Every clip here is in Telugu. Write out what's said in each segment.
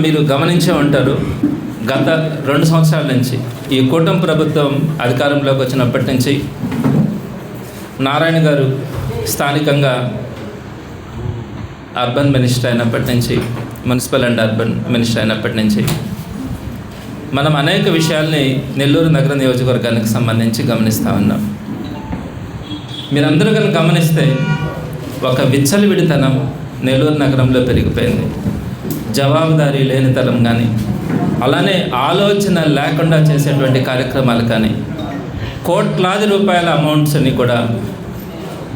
మీరు గమనించే ఉంటారు, గత 2 సంవత్సరాల నుంచి ఈ కూటమి ప్రభుత్వం అధికారంలోకి వచ్చినప్పటి నుంచి నారాయణ గారు స్థానికంగా అర్బన్ మినిస్టర్ అయినప్పటి నుంచి, మున్సిపల్ అండ్ అర్బన్ మినిస్టర్ అయినప్పటి నుంచి మనం అనేక విషయాల్ని నెల్లూరు నగర నియోజకవర్గానికి సంబంధించి గమనిస్తూ ఉన్నాం. మీరందరూ కనుక గమనిస్తే ఒక విచ్చలవిడితనం నెల్లూరు నగరంలో పెరిగిపోయింది. జవాబుదారీ లేనితనం కానీ, అలానే ఆలోచన లేకుండా చేసేటువంటి కార్యక్రమాలు కానీ, కోట్లాది రూపాయల అమౌంట్స్ని కూడా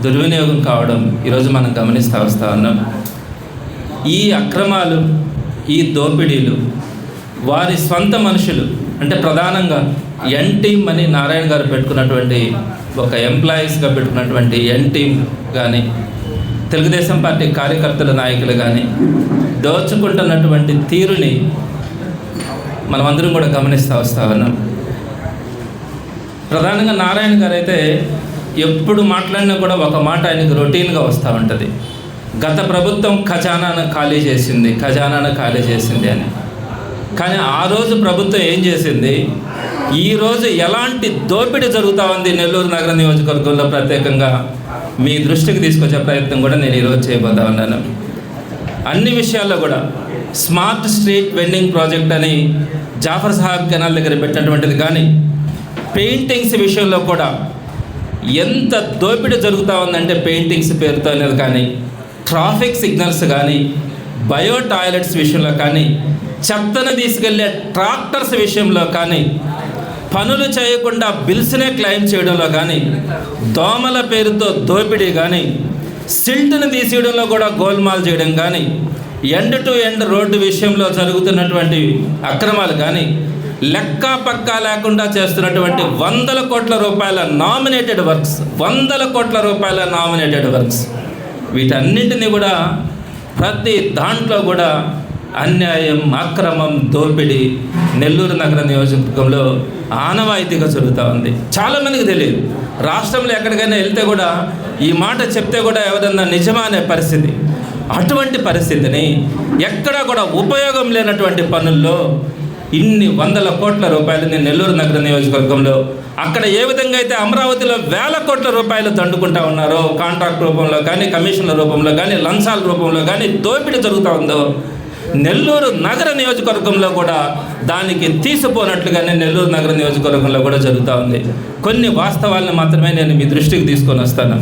దుర్వినియోగం కావడం ఈరోజు మనం గమనిస్తూ వస్తూ ఉన్నాం. ఈ అక్రమాలు, ఈ దోపిడీలు వారి స్వంత మనుషులు, అంటే ప్రధానంగా ఎన్టీమ్ అని నారాయణ గారు పెట్టుకున్నటువంటి ఒక ఎంప్లాయీస్గా పెట్టుకున్నటువంటి ఎన్టీమ్ కానీ, తెలుగుదేశం పార్టీ కార్యకర్తల నాయకులు కానీ దోచుకుంటున్నటువంటి తీరుని మనమందరం కూడా గమనిస్తూ వస్తూ ఉన్నాం. ప్రధానంగా నారాయణ గారు అయితే ఎప్పుడు మాట్లాడినా కూడా ఒక మాట ఆయనకు రొటీన్గా వస్తూ ఉంటుంది, గత ప్రభుత్వం ఖజానాను ఖాళీ చేసింది అని. కానీ ఆ రోజు ప్రభుత్వం ఏం చేసింది, ఈరోజు ఎలాంటి దోపిడీ జరుగుతూ ఉంది నెల్లూరు నగర నియోజకవర్గంలో ప్రత్యేకంగా మీ దృష్టికి తీసుకొచ్చే ప్రయత్నం కూడా నేను ఈరోజు చేయబోతా ఉన్నాను. అన్ని విషయాల్లో కూడా స్మార్ట్ స్ట్రీట్ వెండింగ్ ప్రాజెక్ట్ అని జాఫర్ సాహెబ్ కెనాల్ దగ్గర పెట్టినటువంటిది కానీ, పెయింటింగ్స్ విషయంలో కూడా ఎంత దోపిడీ జరుగుతూ ఉందంటే పెయింటింగ్స్ పేరుతో అనేది కానీ, ట్రాఫిక్ సిగ్నల్స్ కానీ, బయో టాయిలెట్స్ విషయంలో కానీ, చెత్తను తీసుకెళ్లే ట్రాక్టర్స్ విషయంలో కానీ, పనులు చేయకుండా బిల్స్నే క్లెయిమ్ చేయడంలో కానీ, దోమల పేరుతో దోపిడీ కానీ, సిల్ట్ను తీసేయడంలో కూడా గోల్మాల్ చేయడం కానీ, ఎండ్ టు ఎండ్ రోడ్డు విషయంలో జరుగుతున్నటువంటి అక్రమాలు కానీ, లెక్క పక్కా లేకుండా చేస్తున్నటువంటి 100 కోట్ల రూపాయల నామినేటెడ్ వర్క్స్ వీటన్నింటినీ కూడా ప్రతి దాంట్లో కూడా అన్యాయం, అక్రమం, దోపిడీ నెల్లూరు నగర నియోజకవర్గంలో ఆనవాయితీగా జరుగుతూ ఉంది. చాలామందికి తెలియదు. రాష్ట్రంలో ఎక్కడికైనా వెళ్తే కూడా ఈ మాట చెప్తే కూడా ఎవరన్నా నిజమా అనే పరిస్థితి. అటువంటి పరిస్థితిని ఎక్కడా కూడా ఉపయోగం లేనటువంటి పనుల్లో ఇన్ని 100 కోట్ల రూపాయలని నెల్లూరు నగర నియోజకవర్గంలో, అక్కడ ఏ విధంగా అయితే అమరావతిలో 1000 కోట్ల రూపాయలు దండుకుంటా ఉన్నారో, కాంట్రాక్ట్ రూపంలో కానీ, కమిషన్ల రూపంలో కానీ, లంచాల రూపంలో కానీ దోపిడీ జరుగుతూ ఉందో, నెల్లూరు నగర నియోజకవర్గంలో కూడా దానికి తీసిపోనట్లుగానే నెల్లూరు నగర నియోజకవర్గంలో కూడా జరుగుతూ ఉంది. కొన్ని వాస్తవాలను మాత్రమే నేను మీ దృష్టికి తీసుకొని వస్తాను.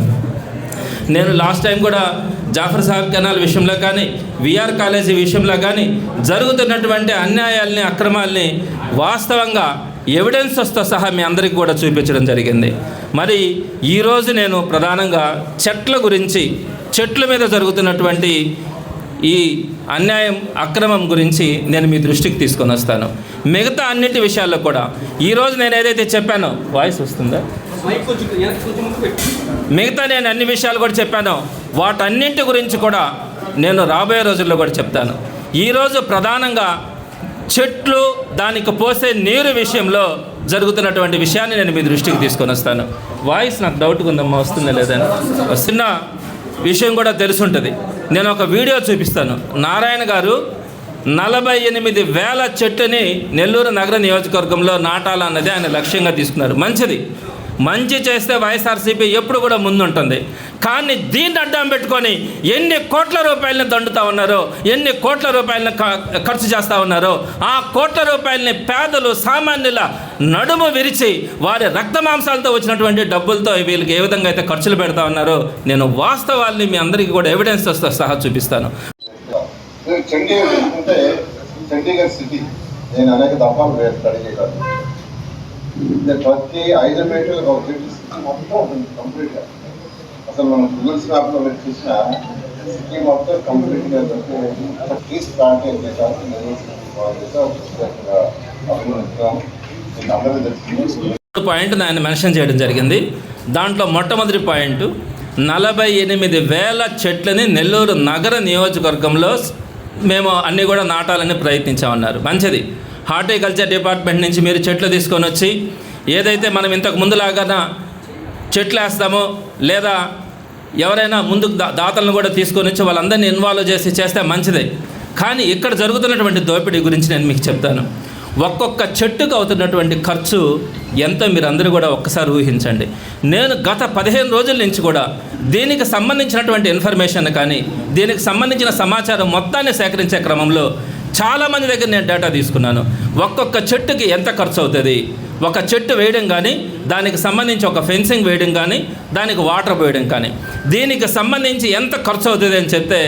నేను లాస్ట్ టైం కూడా జాఫర్ సాహెబ్ కెనాల్ విషయంలో కానీ, విఆర్ కాలేజీ విషయంలో కానీ జరుగుతున్నటువంటి అన్యాయాల్ని, అక్రమాల్ని వాస్తవంగా ఎవిడెన్సెస్తో సహా మీ అందరికీ కూడా చూపించడం జరిగింది. మరి ఈరోజు నేను ప్రధానంగా చెట్ల మీద జరుగుతున్నటువంటి ఈ అన్యాయం, అక్రమం గురించి నేను మీ దృష్టికి తీసుకొని వస్తాను. మిగతా అన్నిటి విషయాల్లో కూడా ఈరోజు నేను ఏదైతే చెప్పానో, వాయిస్ వస్తుందా, మిగతా నేను అన్ని విషయాలు కూడా చెప్పానో వాటన్నింటి గురించి కూడా నేను రాబోయే రోజుల్లో కూడా చెప్తాను. ఈరోజు ప్రధానంగా చెట్లు, దానికి పోసే నీరు విషయంలో జరుగుతున్నటువంటి విషయాన్ని నేను మీ దృష్టికి తీసుకొని వస్తాను. వాయిస్ నాకు డౌట్గా ఉందమ్మా, వస్తుందా లేదని. వస్తున్న విషయం కూడా తెలుసుంటుంది. నేను ఒక వీడియో చూపిస్తాను. నారాయణ గారు 48,000 చెట్టుని నెల్లూరు నగర నియోజకవర్గంలో నాటాలన్నది ఆయన లక్ష్యంగా తీసుకున్నారు. మంచి చేస్తే వైఎస్ఆర్సీపీ ఎప్పుడు కూడా ముందుంటుంది. కానీ దీన్ని అడ్డం పెట్టుకొని ఎన్ని కోట్ల రూపాయలని దండుతూ ఉన్నారో, ఎన్ని కోట్ల రూపాయలని ఖర్చు చేస్తూ ఉన్నారో, ఆ కోట్ల రూపాయలని పేదలు, సామాన్యుల నడుము విరిచి వారి రక్త మాంసాలతో వచ్చినటువంటి డబ్బులతో వీళ్ళకి ఏ విధంగా అయితే ఖర్చులు పెడతా ఉన్నారో నేను వాస్తవాల్ని మీ అందరికీ కూడా ఎవిడెన్స్తో సహా చూపిస్తాను. చండీగఢ్ సిటీ నేను అనేక దఫాలు స్టడీ చేయగలను. ప్రతి 5 మీటర్లు ఒక సిటీ మొత్తం ఉంటుంది కంప్లీట్గా. అసలు మనం గూగుల్స్ మ్యాప్లో పెట్టి చూసిన సిటీ మొత్తం కంప్లీట్గా ట్రీస్ ప్లాంట్ పాయింట్ ఆయన మెన్షన్ చేయడం జరిగింది. దాంట్లో మొట్టమొదటి పాయింట్ 48,000 చెట్లని నెల్లూరు నగర నియోజకవర్గంలో మేము అన్నీ కూడా నాటాలని ప్రయత్నించామన్నారు. మంచిది. హార్టికల్చర్ డిపార్ట్మెంట్ నుంచి మీరు చెట్లు తీసుకొని వచ్చి ఏదైతే మనం ఇంతకు ముందులాగా చెట్లు వేస్తామో, లేదా ఎవరైనా ముందుకు దాతలను కూడా తీసుకొని వచ్చి వాళ్ళందరినీ ఇన్వాల్వ్ చేస్తే మంచిదే. కానీ ఇక్కడ జరుగుతున్నటువంటి దోపిడీ గురించి నేను మీకు చెప్తాను. ఒక్కొక్క చెట్టుకు అవుతున్నటువంటి ఖర్చు ఎంతో మీరు అందరూ కూడా ఒక్కసారి ఊహించండి. నేను గత 15 రోజుల నుంచి కూడా దీనికి సంబంధించినటువంటి ఇన్ఫర్మేషన్ కానీ దీనికి సంబంధించిన సమాచారం మొత్తాన్ని సేకరించే క్రమంలో చాలామంది దగ్గర నేను డేటా తీసుకున్నాను. ఒక్కొక్క చెట్టుకి ఎంత ఖర్చు అవుతుంది, ఒక చెట్టు వేయడం కానీ దానికి సంబంధించి ఒక ఫెన్సింగ్ వేయడం కానీ దానికి వాటర్ పోయడం కానీ దీనికి సంబంధించి ఎంత ఖర్చు అవుతుంది అని చెప్తే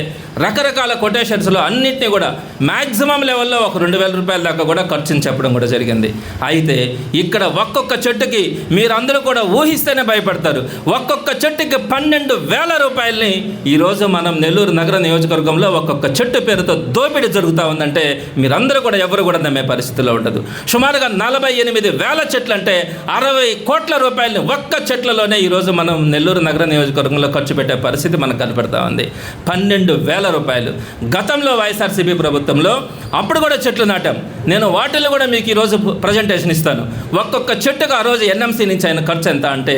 రకరకాల కొటేషన్స్లో అన్నింటినీ కూడా మ్యాక్సిమం లెవెల్లో ఒక 2,000 రూపాయల దాకా కూడా ఖర్చుని చెప్పడం కూడా జరిగింది. అయితే ఇక్కడ ఒక్కొక్క చెట్టుకి మీరందరూ కూడా ఊహిస్తేనే భయపడతారు. ఒక్కొక్క చెట్టుకి 12,000 రూపాయలని ఈరోజు మనం నెల్లూరు నగర నియోజకవర్గంలో ఒక్కొక్క చెట్టు పేరుతో దోపిడీ జరుగుతూ ఉందంటే మీరందరూ కూడా ఎవరు కూడా నమ్మే పరిస్థితిలో ఉండదు. సుమారుగా 48,000 చెట్లు అంటే 60 కోట్ల రూపాయలని ఒక్క చెట్లలోనే ఈరోజు మనం నెల్లూరు నగర నియోజకవర్గంలో ఖర్చు పెట్టే పరిస్థితి మనకు కనపడతా ఉంది. 12,000 రూపాయలు. గతంలో వైఎస్ఆర్సీపీ ప్రభుత్వంలో అప్పుడు కూడా చెట్లు నాటాం. నేను వాటిల్లో కూడా మీకు ఈరోజు ప్రజెంటేషన్ ఇస్తాను. ఒక్కొక్క చెట్టుకు ఆ రోజు ఎన్ఎంసీ నుంచి అయిన ఖర్చు ఎంత అంటే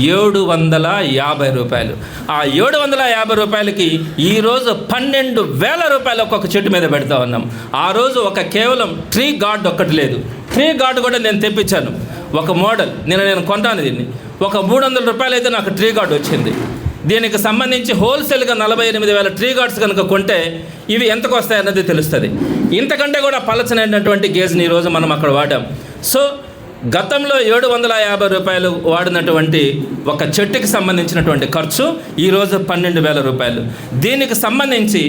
750 రూపాయలు. ఆ 750 రూపాయలకి ఈరోజు 12,000 రూపాయలు ఒక్కొక్క చెట్టు మీద పెడతా ఉన్నాం. ఆ రోజు ఒక కేవలం ట్రీ గార్డ్ ఒక్కటి లేదు. ట్రీ గార్డ్ కూడా నేను తెప్పించాను. ఒక మోడల్ నేను కొంటాను దీన్ని. ఒక 300 రూపాయలు అయితే నాకు ట్రీ గార్డ్ వచ్చింది. దీనికి సంబంధించి హోల్సేల్గా 48,000 ట్రీ గార్డ్స్ కనుక కొంటే ఇవి ఎంతకు వస్తాయన్నది తెలుస్తుంది. ఇంతకంటే కూడా పలచనైనటువంటి గేజ్ని ఈరోజు మనం అక్కడ వాడాం. సో గతంలో 750 రూపాయలు వాడినటువంటి ఒక చెట్టుకి సంబంధించినటువంటి ఖర్చు ఈరోజు 12,000 రూపాయలు. దీనికి సంబంధించి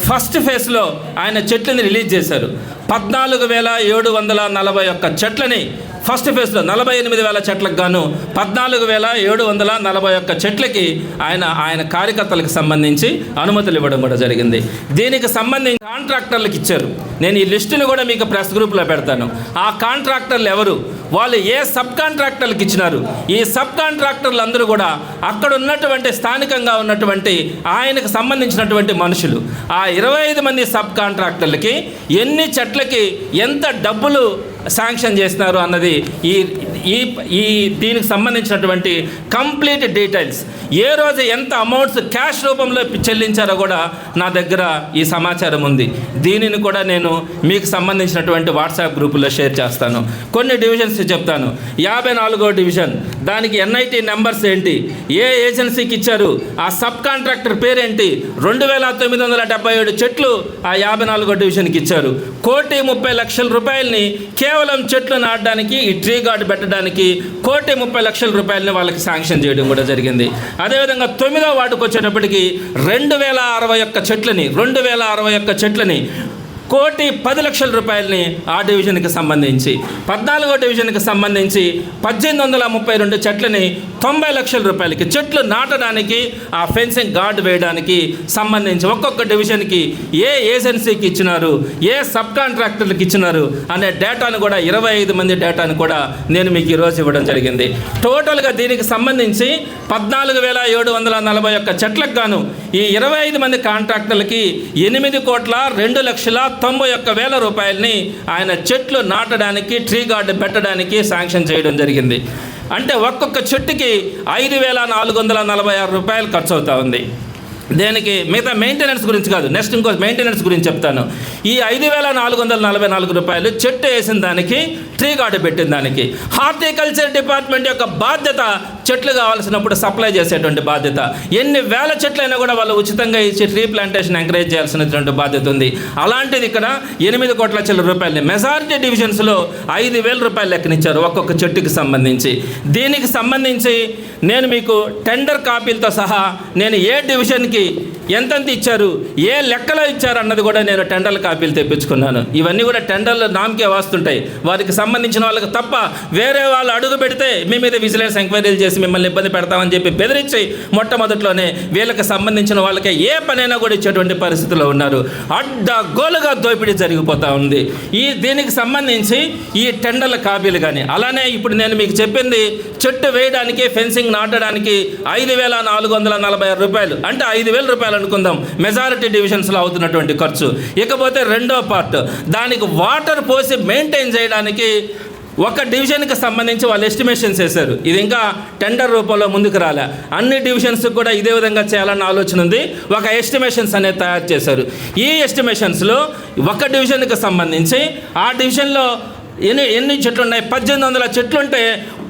ఫస్ట్ ఫేజ్లో ఆయన చెట్లని రిలీజ్ చేశారు. 14,741 చెట్లని ఫస్ట్ ఫేజ్లో 48,000 చెట్లకు గాను 14,741 చెట్లకి ఆయన కార్యకర్తలకు సంబంధించి అనుమతులు ఇవ్వడం కూడా జరిగింది. దీనికి సంబంధించి కాంట్రాక్టర్లకు ఇచ్చారు. నేను ఈ లిస్టును కూడా మీకు ప్రెస్ గ్రూప్లో పెడతాను. ఆ కాంట్రాక్టర్లు ఎవరు, వాళ్ళు ఏ సబ్ కాంట్రాక్టర్లకు ఇచ్చినారు, ఈ సబ్ కాంట్రాక్టర్లు అందరూ కూడా అక్కడ ఉన్నటువంటి స్థానికంగా ఉన్నటువంటి ఆయనకు సంబంధించినటువంటి మనుషులు. ఆ 25 మంది సబ్ కాంట్రాక్టర్లకి ఎన్ని చెట్లకి ఎంత డబ్బులు శాంక్షన్ చేస్తున్నారు అన్నది ఈ దీనికి సంబంధించినటువంటి కంప్లీట్ డీటెయిల్స్, ఏ రోజు ఎంత అమౌంట్స్ క్యాష్ రూపంలో చెల్లించారో కూడా నా దగ్గర ఈ సమాచారం ఉంది. దీనిని కూడా నేను మీకు సంబంధించినటువంటి వాట్సాప్ గ్రూపులో షేర్ చేస్తాను. కొన్ని డివిజన్స్ చెప్తాను. 54వ డివిజన్, దానికి ఎన్ఐటి నెంబర్స్ ఏంటి, ఏ ఏజెన్సీకి ఇచ్చారు, ఆ సబ్ కాంట్రాక్టర్ పేరేంటి, 2,977 చెట్లు ఆ 54వ డివిజన్కి ఇచ్చారు. 1,30,00,000 రూపాయలని కేవలం చెట్లు నాటడానికి, ఈ ట్రీ గార్డ్ పెట్టడానికి 1,30,00,000 రూపాయలని వాళ్ళకి శాంక్షన్ చేయడం కూడా జరిగింది. అదేవిధంగా 9వ వార్డుకు వచ్చేటప్పటికి 2,061 చెట్లని 1,10,00,000 రూపాయలని ఆ డివిజన్కి సంబంధించి, 14వ డివిజన్కి సంబంధించి 1,832 చెట్లని 90,00,000 రూపాయలకి చెట్లు నాటడానికి, ఆ ఫెన్సింగ్ గార్డ్ వేయడానికి సంబంధించి ఒక్కొక్క డివిజన్కి ఏ ఏజెన్సీకి ఇచ్చినారు, ఏ సబ్ కాంట్రాక్టర్లకు ఇచ్చినారు అనే డేటాను కూడా 25 మంది డేటాను కూడా నేను మీకు ఈరోజు ఇవ్వడం జరిగింది. టోటల్గా దీనికి సంబంధించి 14,741 చెట్లకు గాను ఈ 25 మంది కాంట్రాక్టర్లకి 8,02,91,000 రూపాయలని ఆయన చెట్లు నాటడానికి, ట్రీ గార్డ్ పెట్టడానికి శాంక్షన్ చేయడం జరిగింది. అంటే ఒక్కొక్క చెట్టుకి 5,446 రూపాయలు ఖర్చు అవుతా ఉంది. దేనికి, మిగతా మెయింటెనెన్స్ గురించి కాదు, నెక్స్ట్ ఇంకో మెయింటెనెన్స్ గురించి చెప్తాను. ఈ 5,444 రూపాయలు చెట్టు వేసిన దానికి, ట్రీ గార్డు పెట్టిన దానికి. హార్టికల్చర్ డిపార్ట్మెంట్ యొక్క బాధ్యత చెట్లు కావాల్సినప్పుడు సప్లై చేసేటువంటి బాధ్యత. ఎన్ని వేల చెట్లైనా కూడా వాళ్ళు ఉచితంగా ఇచ్చి ట్రీ ప్లాంటేషన్ ఎంకరేజ్ చేయాల్సినటువంటి బాధ్యత ఉంది. అలాంటిది ఇక్కడ 8,00,00,000 రూపాయలని మెజారిటీ డివిజన్స్లో 5,000 రూపాయలు లెక్కనిచ్చారు ఒక్కొక్క చెట్టుకి సంబంధించి. దీనికి సంబంధించి నేను మీకు టెండర్ కాపీలతో సహా నేను ఏ డివిజన్కి ఎంతెంత ఇచ్చారు, ఏ లెక్కలో ఇచ్చారు అన్నది కూడా నేను టెండర్ల కాపీలు తెప్పించుకున్నాను. ఇవన్నీ కూడా టెండర్లు నామకే వస్తుంటాయి. వారికి సంబంధించిన వాళ్ళకి తప్ప వేరే వాళ్ళు అడుగు పెడితే మీ మీద విజిలెన్స్ ఎంక్వైరీలు చేసి మిమ్మల్ని ఇబ్బంది పెడతామని చెప్పి బెదిరించి మొట్టమొదట్లోనే వీళ్ళకి సంబంధించిన వాళ్ళకి ఏ పనైనా కూడా ఇచ్చేటువంటి పరిస్థితుల్లో ఉన్నారు. అడ్డగోలుగా దోపిడీ జరిగిపోతూ ఉంది. దీనికి సంబంధించి ఈ టెండర్ల కాపీలు కానీ, అలానే ఇప్పుడు నేను మీకు చెప్పింది చెట్టు వేయడానికి, ఫెన్సింగ్ నాటడానికి 5,446 రూపాయలు, అంటే 5,000 రూపాయలు అనుకుందాం మెజారిటీ డివిజన్స్లో అవుతున్నటువంటి ఖర్చు. ఇకపోతే రెండో పార్ట్, దానికి వాటర్ పోసి మెయింటైన్ చేయడానికి ఒక డివిజన్కి సంబంధించి వాళ్ళు ఎస్టిమేషన్స్ వేశారు. ఇది ఇంకా టెండర్ రూపంలో ముందుకు రాలే. అన్ని డివిజన్స్కి కూడా ఇదే విధంగా చేయాలన్న ఆలోచన ఉంది. ఒక ఎస్టిమేషన్స్ అనేది తయారు చేశారు. ఈ ఎస్టిమేషన్స్లో ఒక డివిజన్కి సంబంధించి ఆ డివిజన్లో ఎన్ని చెట్లు ఉన్నాయి? 1800 చెట్లు ఉంటే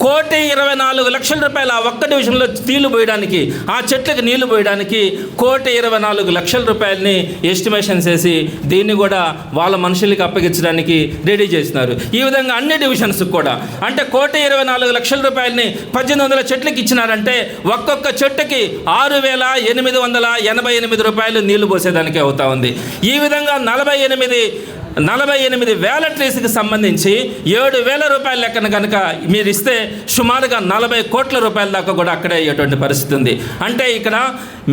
1,24,00,000 రూపాయలు ఆ ఒక్క డివిజన్లో నీళ్లు పోయడానికి, ఆ చెట్లకు నీళ్లు పోయడానికి 1,24,00,000 రూపాయలని ఎస్టిమేషన్స్ వేసి దీన్ని కూడా వాళ్ళ మనుషులకి అప్పగించడానికి రెడీ చేసినారు. ఈ విధంగా అన్ని డివిజన్స్కి కూడా అంటే 1,24,00,000 రూపాయలని 1800 చెట్లకి ఇచ్చినారంటే ఒక్కొక్క చెట్టుకి 6,888 రూపాయలు నీళ్లు పోసేదానికి అవుతా ఉంది. ఈ విధంగా 48,000 ట్రీస్కి సంబంధించి 7,000 రూపాయల లెక్కన కనుక మీరు ఇస్తే సుమారుగా 40 కోట్ల రూపాయల దాకా కూడా అక్కడే అయ్యేటువంటి పరిస్థితి ఉంది. అంటే ఇక్కడ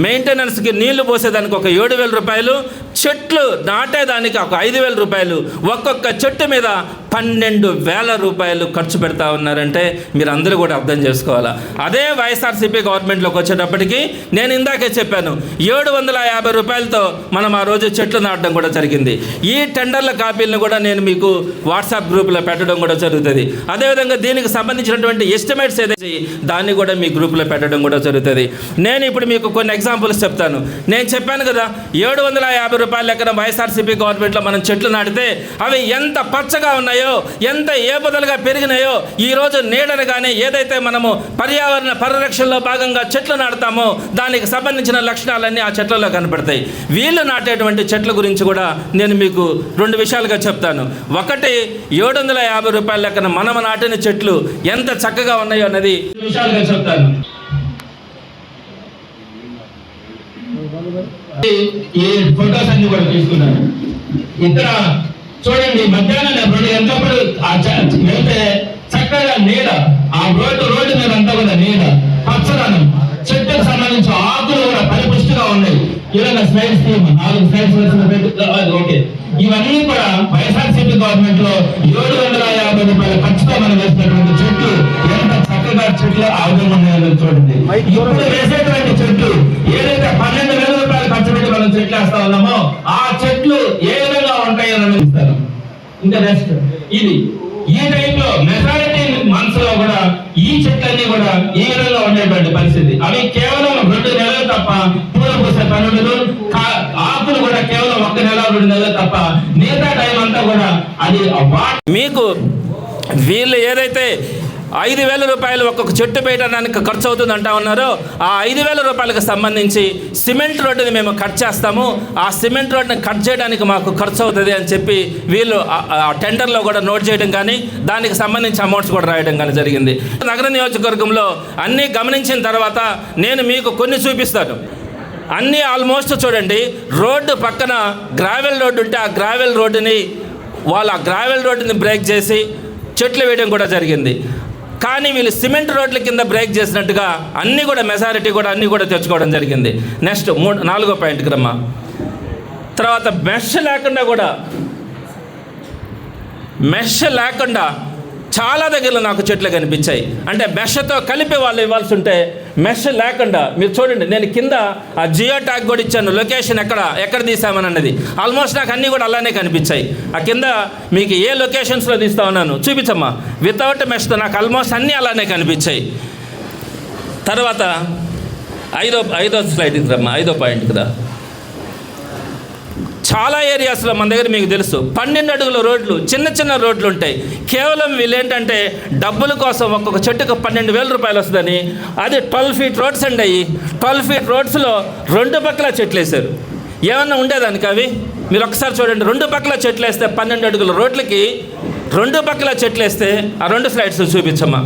మెయింటెనెన్స్కి నీళ్లు పోసేదానికి ఒక 7,000 రూపాయలు, చెట్లు నాటేదానికి ఒక 5,000 రూపాయలు, ఒక్కొక్క చెట్టు మీద 12,000 రూపాయలు ఖర్చు పెడతా ఉన్నారంటే మీరు అందరూ కూడా అర్థం చేసుకోవాలా. అదే వైఎస్ఆర్సీపీ గవర్నమెంట్లోకి వచ్చేటప్పటికి నేను ఇందాకే చెప్పాను 750 రూపాయలతో మనం ఆ రోజు చెట్లు నాటడం కూడా జరిగింది. ఈ టెండర్ల కాపీలను కూడా నేను మీకు వాట్సాప్ గ్రూప్లో పెట్టడం కూడా జరుగుతుంది. అదేవిధంగా దీనికి సంబంధించినటువంటి ఎస్టిమేట్స్ ఏదైతే దాన్ని కూడా మీ గ్రూప్లో పెట్టడం కూడా జరుగుతుంది. నేను ఇప్పుడు మీకు కొన్ని ఎగ్జాంపుల్స్ చెప్తాను. నేను చెప్పాను కదా 750 రూపాయల లెక్కన వైఎస్ఆర్సీపీ గవర్నమెంట్లో మనం చెట్లు నాటితే అవి ఎంత పచ్చగా ఉన్నాయో, ఎంత ఏపుదలుగా పెరిగినాయో, ఈరోజు నీడను కానీ ఏదైతే మనము పర్యావరణ పరిరక్షణలో భాగంగా చెట్లు నాటుతామో దానికి సంబంధించిన లక్షణాలన్నీ ఆ చెట్లలో కనపడతాయి. వీళ్ళు నాటేటువంటి చెట్ల గురించి కూడా నేను మీకు 2 విషయాలుగా చెప్తాను. ఒకటి 750 రూపాయల లెక్కన మనం నాటిన చెట్లు ఎంత చక్కగా ఉన్నాయో అన్నది విషయాలుగా చెప్తాను. ఈ ఫొటోస్ అన్ని కూడా తీసుకున్నాను. ఇక్కడ చూడండి మధ్యాహ్నం 2 గంటలప్పుడు వెళ్తే చక్కగా నీడ, ఆ రోడ్డు మీద అంతా కూడా నీడ, పచ్చదనం, చెట్టుకు సంబంధించిన ఆకులు కూడా పరిపుష్టిగా ఉన్నాయి. ఇలా స్లైడ్స్ 4 స్లైడ్స్ ఓకే. ఇవన్నీ కూడా వైఎస్ఆర్సీపీ గవర్నమెంట్ లో 750 రూపాయల ఖర్చుతో మనం వేసినటువంటి చెట్లు ఎంత చక్కగా చెట్లు ఆరోగ్యం ఉన్నాయో చూడండి. ఇప్పుడు వేసేటువంటి చెట్లు ఏదైతే 12,000 రూపాయలు ఖర్చు పెట్టి మనం చెట్లు వేస్తా ఉన్నామో ఆ చెట్లు ఏ విధంగా ఉంటాయో ఇస్తారు. ఇంకా నెక్స్ట్ ఇది ఈ టైప్ లో మెజారిటీ మనసులో కూడా ఈ చెట్లన్నీ కూడా ఈ విధంగా ఉండేటువంటి పరిస్థితి. అవి కేవలం 2 నెలలు తప్ప పూల పూసే పని ఉండదు. ఆకులు కూడా కేవలం 1 నెల 2 నెలలు తప్ప మిగతా టైం అంతా కూడా అది మీకు వీళ్ళు ఏదైతే 5,000 రూపాయలు ఒక్కొక్క చెట్టు పెట్టడానికి ఖర్చు అవుతుంది అంటా ఉన్నారో ఆ 5,000 రూపాయలకు సంబంధించి సిమెంట్ రోడ్డుని మేము కట్ చేస్తాము, ఆ సిమెంట్ రోడ్డుని కట్ చేయడానికి మాకు ఖర్చు అవుతుంది అని చెప్పి వీళ్ళు ఆ టెండర్లో కూడా నోట్ చేయడం కానీ దానికి సంబంధించి అమౌంట్స్ కూడా రాయడం కానీ జరిగింది. నగర నియోజకవర్గంలో అన్నీ గమనించిన తర్వాత నేను మీకు కొన్ని చూపిస్తాను. అన్నీ ఆల్మోస్ట్ చూడండి, రోడ్డు పక్కన గ్రావెల్ రోడ్డు ఉంటే ఆ గ్రావెల్ రోడ్డుని వాళ్ళు ఆ గ్రావెల్ రోడ్డుని బ్రేక్ చేసి చెట్లు వేయడం కూడా జరిగింది. కానీ వీళ్ళు సిమెంట్ రోడ్ల కింద బ్రేక్ చేసినట్టుగా అన్నీ కూడా మెజారిటీ కూడా అన్నీ కూడా తెచ్చుకోవడం జరిగింది. నెక్స్ట్ 4వ పాయింట్కి రమ్మా. తర్వాత మెష్ లేకుండా చాలా దగ్గరలో నాకు చెట్లు కనిపించాయి. అంటే మెష్తో కలిపి వాళ్ళు ఇవ్వాల్సి ఉంటే మెష్ లేకుండా మీరు చూడండి, నేను కింద ఆ జియో ట్యాగ్ కూడా ఇచ్చాను, లొకేషన్ ఎక్కడ తీసామని అన్నది. ఆల్మోస్ట్ నాకు అన్నీ కూడా అలానే కనిపించాయి. ఆ కింద మీకు ఏ లొకేషన్స్లో తీస్తా ఉన్నాను చూపించమ్మా. వితౌట్ మెష్తో నాకు ఆల్మోస్ట్ అన్నీ అలానే కనిపించాయి. తర్వాత ఐదో స్లైడ్కి రమ్మా, 5వ పాయింట్ కదా. చాలా ఏరియాస్లో మన దగ్గర మీకు తెలుసు 12 అడుగుల రోడ్లు, చిన్న రోడ్లు ఉంటాయి. కేవలం వీళ్ళు ఏంటంటే డబ్బుల కోసం ఒక్కొక్క చెట్టుకు 12,000 రూపాయలు వస్తుందని అది 12 ఫీట్ రోడ్స్ అండి. అయ్యి 12 ఫీట్ రోడ్స్లో 2 పక్కల చెట్లు వేశారు. ఏమన్నా ఉండేదానికి అవి మీరు ఒకసారి చూడండి. 2 పక్కల చెట్లు వేస్తే 12 అడుగుల రోడ్లకి 2 పక్కల చెట్లు వేస్తే ఆ 2 స్లైడ్స్ చూపించమ్మా.